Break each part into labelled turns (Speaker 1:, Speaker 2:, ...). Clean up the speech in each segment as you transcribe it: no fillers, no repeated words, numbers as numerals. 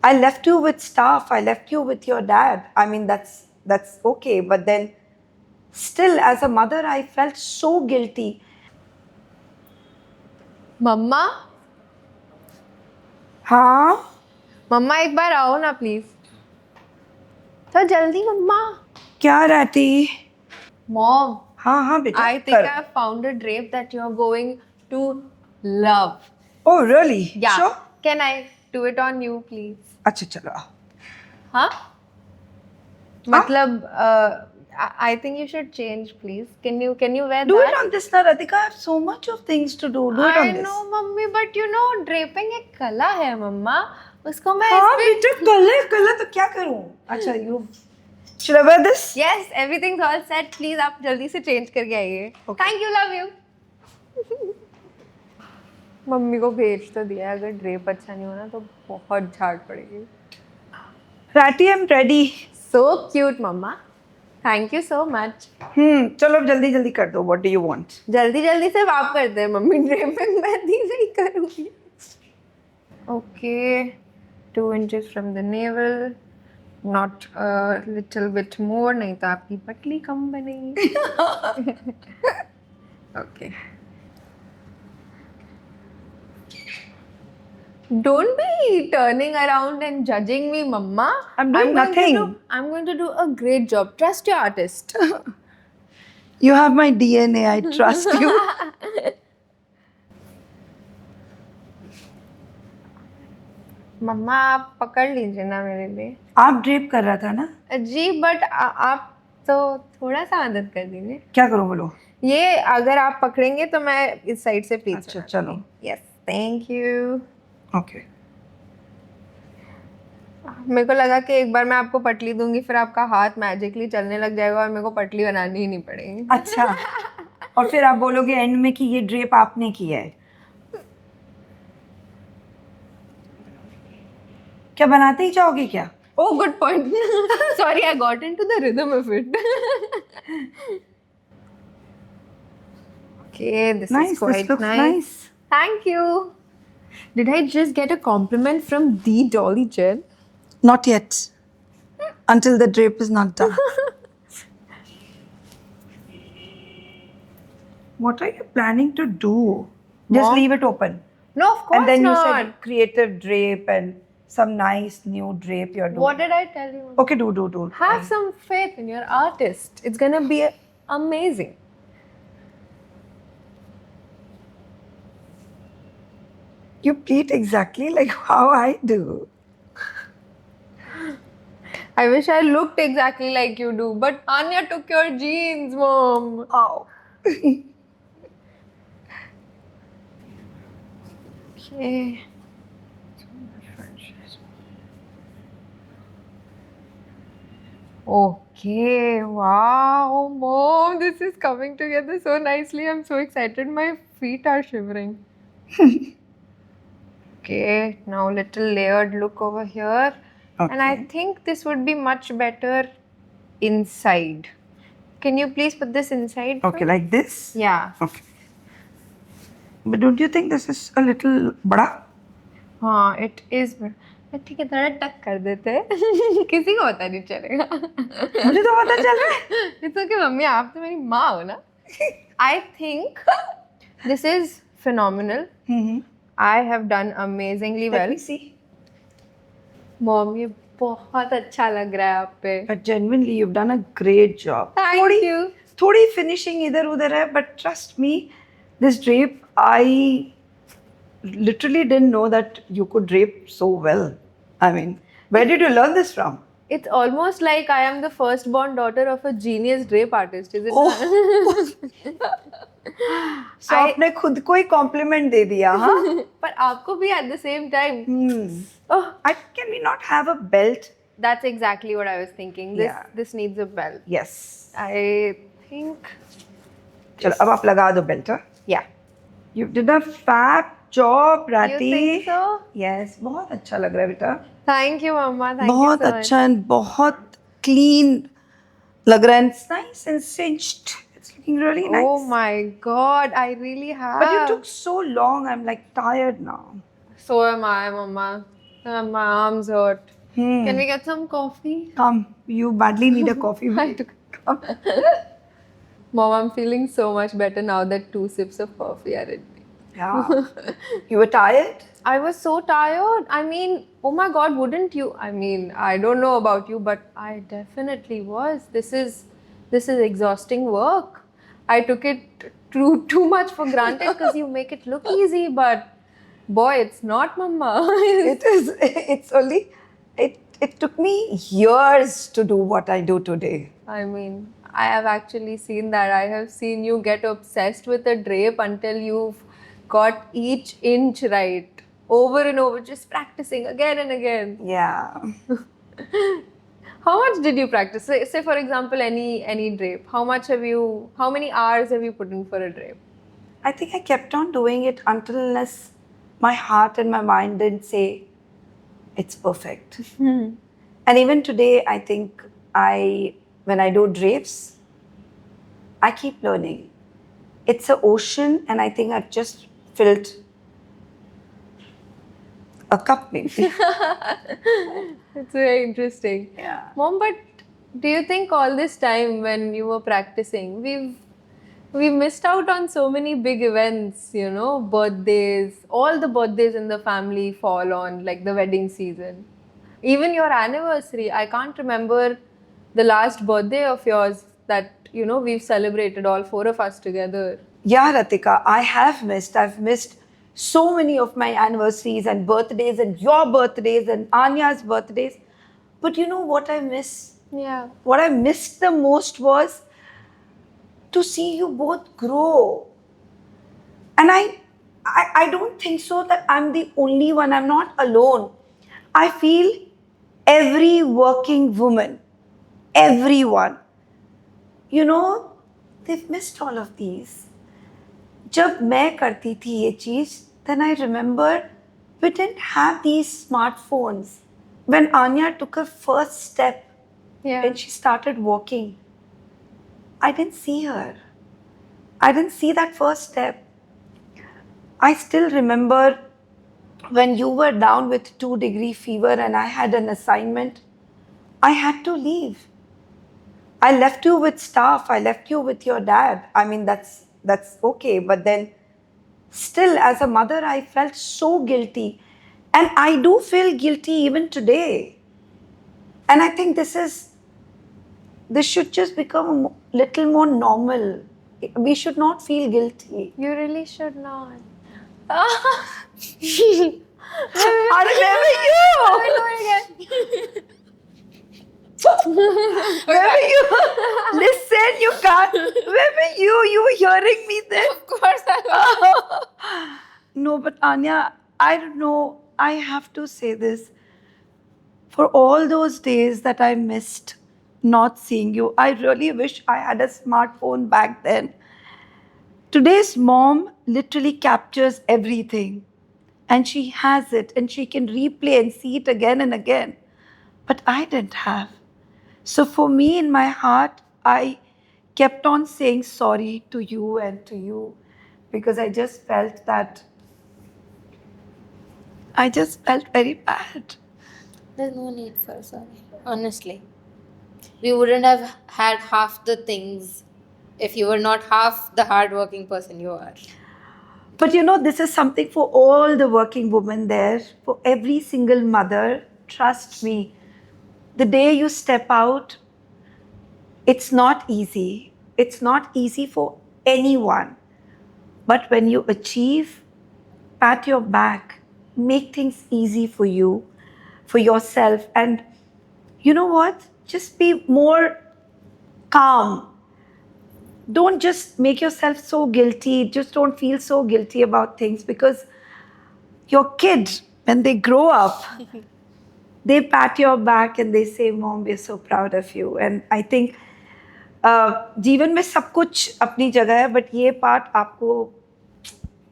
Speaker 1: I left you with stuff. I left you with your dad. I mean, that's okay. But then, still, as a mother, I felt so guilty.
Speaker 2: मम्मा
Speaker 1: हाँ
Speaker 2: मम्मा एक बार आओ ना please तो जल्दी मम्मा
Speaker 1: क्या रहती?
Speaker 2: Mom
Speaker 1: हाँ हाँ बेटा
Speaker 2: I think I have found a drape that you're going to love.
Speaker 1: Oh really?
Speaker 2: Yeah.
Speaker 1: Sure.
Speaker 2: Can I do it on you, please?
Speaker 1: अच्छा चलो.
Speaker 2: हाँ? मतलब I think you should change, please. Can you wear
Speaker 1: Do
Speaker 2: that?
Speaker 1: it on this ना Radhika. I have so much of things to do. Do it on
Speaker 2: I
Speaker 1: this.
Speaker 2: know, mummy, but you know, draping एक कला है मम्मा. उसको मैं
Speaker 1: हाँ
Speaker 2: इस पे.
Speaker 1: बेटा कल है तो क्या करूँ? अच्छा you. Should I wear this?
Speaker 2: Yes, everything's all set. Please आप जल्दी से change करके आइए.
Speaker 1: Okay.
Speaker 2: Thank you, love you. Mummy को भेज तो दिया, अगर ड्रेप अच्छा नहीं होना तो बहुत झाड़ पड़ेगी.
Speaker 1: Ratty, I'm ready.
Speaker 2: So cute, mamma. Thank you so much.
Speaker 1: चलो अब जल्दी जल्दी कर दो. What do you want?
Speaker 2: जल्दी जल्दी सिर्फ आप करते हैं मम्मी, ड्रेपिंग मैं नहीं करूँगी. Okay, 2 inches from the navel, not a little bit more, नहीं तो आपकी पतली कम बनेगी. Okay. Don't be turning around and judging me, Mama.
Speaker 1: I'm doing nothing.
Speaker 2: I'm going to do a great job. Trust your artist.
Speaker 1: You have my DNA. I trust you.
Speaker 2: मम्मा आप पकड़ लीजिए ना मेरे लिए.
Speaker 1: आप ड्रेप कर रहा था ना?
Speaker 2: जी बट आप तो थोड़ा सा मदद कर दीजिए.
Speaker 1: क्या करूँ बोलो?
Speaker 2: ये अगर आप पकड़ेंगे तो मैं इस साइड से प्लीज.
Speaker 1: अच्छा चलो.
Speaker 2: Yes thank you.
Speaker 1: ओके.
Speaker 2: मेरे को लगा कि एक बार मैं आपको पटली दूंगी फिर आपका हाथ मैजिकली चलने लग जाएगा और मेरे को पटली बनानी ही नहीं पड़ेगी.
Speaker 1: अच्छा. और फिर आप बोलोगे एंड में कि ये ड्रेप आपने किया है. क्या बनाते ही जाओगे क्या?
Speaker 2: Oh, good point. Sorry, I got into the rhythm of it. Okay, this
Speaker 1: Nice.
Speaker 2: is quite
Speaker 1: This looks
Speaker 2: nice.
Speaker 1: nice.
Speaker 2: Thank you. Did I just get a compliment from the Dolly Jen?
Speaker 1: Not yet. Until the drape is not done. What are you planning to do? Just
Speaker 2: Mom?
Speaker 1: leave it open.
Speaker 2: No, of course
Speaker 1: And then
Speaker 2: not.
Speaker 1: you said creative drape and some nice new drape you're doing.
Speaker 2: What did I tell you?
Speaker 1: Okay, do.
Speaker 2: Have some faith in your artist. It's gonna be amazing.
Speaker 1: You pleat exactly like how I do.
Speaker 2: I wish I looked exactly like you do, but Anya took your genes, Mom.
Speaker 1: Oh.
Speaker 2: Okay. Okay, wow, Mom, this is coming together so nicely. I'm so excited. My feet are shivering. Okay, now little layered look over here. And I
Speaker 1: Okay.
Speaker 2: think this would be much better inside. Can you please put this inside?
Speaker 1: Okay, like this?
Speaker 2: Yeah.
Speaker 1: Okay. But don't you think this is a little bada?
Speaker 2: हाँ, it is. ठीक है, थोड़ा टक कर देते हैं. किसी को पता नहीं चलेगा.
Speaker 1: मुझे तो पता चल रहा है.
Speaker 2: It's okay, मम्मी, आप तो मेरी माँ हो ना. I think this is phenomenal. I have done amazingly well.
Speaker 1: Let me see.
Speaker 2: Mom, ये बहुत अच्छा लग रहा है आप पे.
Speaker 1: But genuinely, you've done a great job.
Speaker 2: Thank you.
Speaker 1: थोड़ी finishing इधर उधर है, but trust me, this drape, I literally didn't know that you could drape so well. I mean, where did you learn this from?
Speaker 2: It's almost like I am the firstborn daughter of a genius drape artist, is it
Speaker 1: Oh.
Speaker 2: not?
Speaker 1: So आपने खुद को ही compliment दे दिया, हाँ?
Speaker 2: पर आपको भी at the same time. Oh,
Speaker 1: Can we not have a belt?
Speaker 2: that's exactly what I was thinking. This needs a belt.
Speaker 1: Yes.
Speaker 2: I think.
Speaker 1: चलो अब आप लगा दो belt, हाँ?
Speaker 2: Yeah.
Speaker 1: You did a fab job, Rati.
Speaker 2: You think so?
Speaker 1: Yes, बहुत अच्छा लग रहा है बेटा.
Speaker 2: Thank you, Mama. Thank
Speaker 1: बहुत
Speaker 2: you so much.
Speaker 1: अच्छा and बहुत clean लग रहा है. And it's nice and cinched. It's looking really nice.
Speaker 2: Oh my God, I really have.
Speaker 1: But you took so long. I'm like tired now.
Speaker 2: So am I, Mama. My arms hurt. Can we get some coffee?
Speaker 1: Come, you badly need a coffee.
Speaker 2: I took-
Speaker 1: Come.
Speaker 2: Mom, I'm feeling so much better now that 2 sips of coffee are in me.
Speaker 1: Yeah. You were tired?
Speaker 2: I was so tired. I mean, oh my God, wouldn't you? I mean, I don't know about you, but I definitely was. This is exhausting work. I took it too much for granted because you make it look easy, but boy, it's not, Mama.
Speaker 1: It is. It's only. It took me years to do what I do today.
Speaker 2: I mean, I have actually seen that. I have seen you get obsessed with a drape until you've got each inch right over and over, just practicing again and again.
Speaker 1: Yeah.
Speaker 2: How much did you practice? Say for example, any drape. How many hours have you put in for a drape?
Speaker 1: I think I kept on doing it unless my heart and my mind didn't say it's perfect. And even today, I think when I do drapes, I keep learning. It's an ocean, and I think I've just filled a cup, maybe.
Speaker 2: It's very interesting.
Speaker 1: Yeah.
Speaker 2: Mom, but do you think all this time when you were practicing, we've missed out on so many big events, you know, birthdays, all the birthdays in the family fall on like the wedding season. Even your anniversary, I can't remember the last birthday of yours that, you know, we've celebrated all four of us together.
Speaker 1: Yeah, Ratika, I have missed. I've missed so many of my anniversaries and birthdays and your birthdays and Anya's birthdays. But you know what I miss?
Speaker 2: Yeah.
Speaker 1: What I missed the most was to see you both grow. And I don't think so that I'm the only one. I'm not alone. I feel every working woman, everyone, you know, they've missed all of these. जब मैं करती थी ये चीज़, then I remember we didn't have these smartphones. When Anya took her first step,
Speaker 2: Yeah.
Speaker 1: when she started walking, I didn't see her. I didn't see that first step. I still remember when you were down with 2-degree fever and I had an assignment, I had to leave. I left you with staff. I left you with your dad. I mean, that's okay. But then still, as a mother, I felt so guilty. And I do feel guilty even today. And I think this should just become a little more normal. We should not feel guilty.
Speaker 2: You really should not.
Speaker 1: I remember you. Where were you? Listen, you can't. Where were you? You were hearing me then.
Speaker 2: Of course I was.
Speaker 1: No, but Anya, I don't know. I have to say this. For all those days that I missed not seeing you, I really wish I had a smartphone back then. Today's mom literally captures everything. And she has it and she can replay and see it again and again. But I didn't have. So for me, in my heart, I kept on saying sorry to you and to you because I just felt very bad.
Speaker 3: There's no need for sorry. Honestly. We wouldn't have had half the things if you were not half the hardworking person you are.
Speaker 1: But you know, this is something for all the working women there, for every single mother. Trust me, the day you step out, it's not easy. It's not easy for anyone. But when you achieve, pat your back, make things easy for you, for yourself. And you know what? Just be more calm. Don't just make yourself so guilty. Just don't feel so guilty about things because your kid, when they grow up, they pat your back and they say, Mom, we're so proud of you. And I think जीवन में सब कुछ अपनी जगह है, but ये part आपको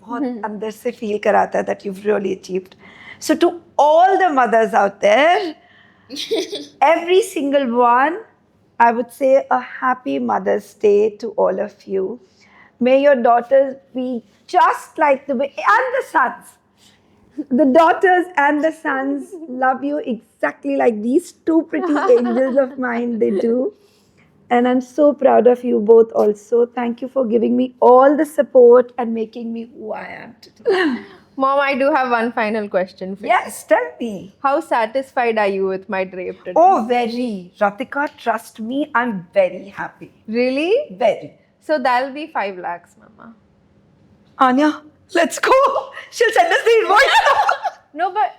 Speaker 1: बहुत अंदर से feel कराता है that you've really achieved. So to all the mothers out there, every single one, I would say a happy Mother's Day to all of you. May your daughters be just like the way, and the sons, The daughters and the sons love you exactly like these two pretty angels of mine, they do. And I'm so proud of you both also. Thank you for giving me all the support and making me who I am today.
Speaker 2: Mom, I do have one final question for you.
Speaker 1: Yes, tell me.
Speaker 2: How satisfied are you with my drape today?
Speaker 1: Oh, very. Ratika, trust me, I'm very happy.
Speaker 2: Really?
Speaker 1: Very.
Speaker 2: So that'll be 5 lakhs, Mama.
Speaker 1: Anya, let's go. She'll send us the invoice.
Speaker 2: No, but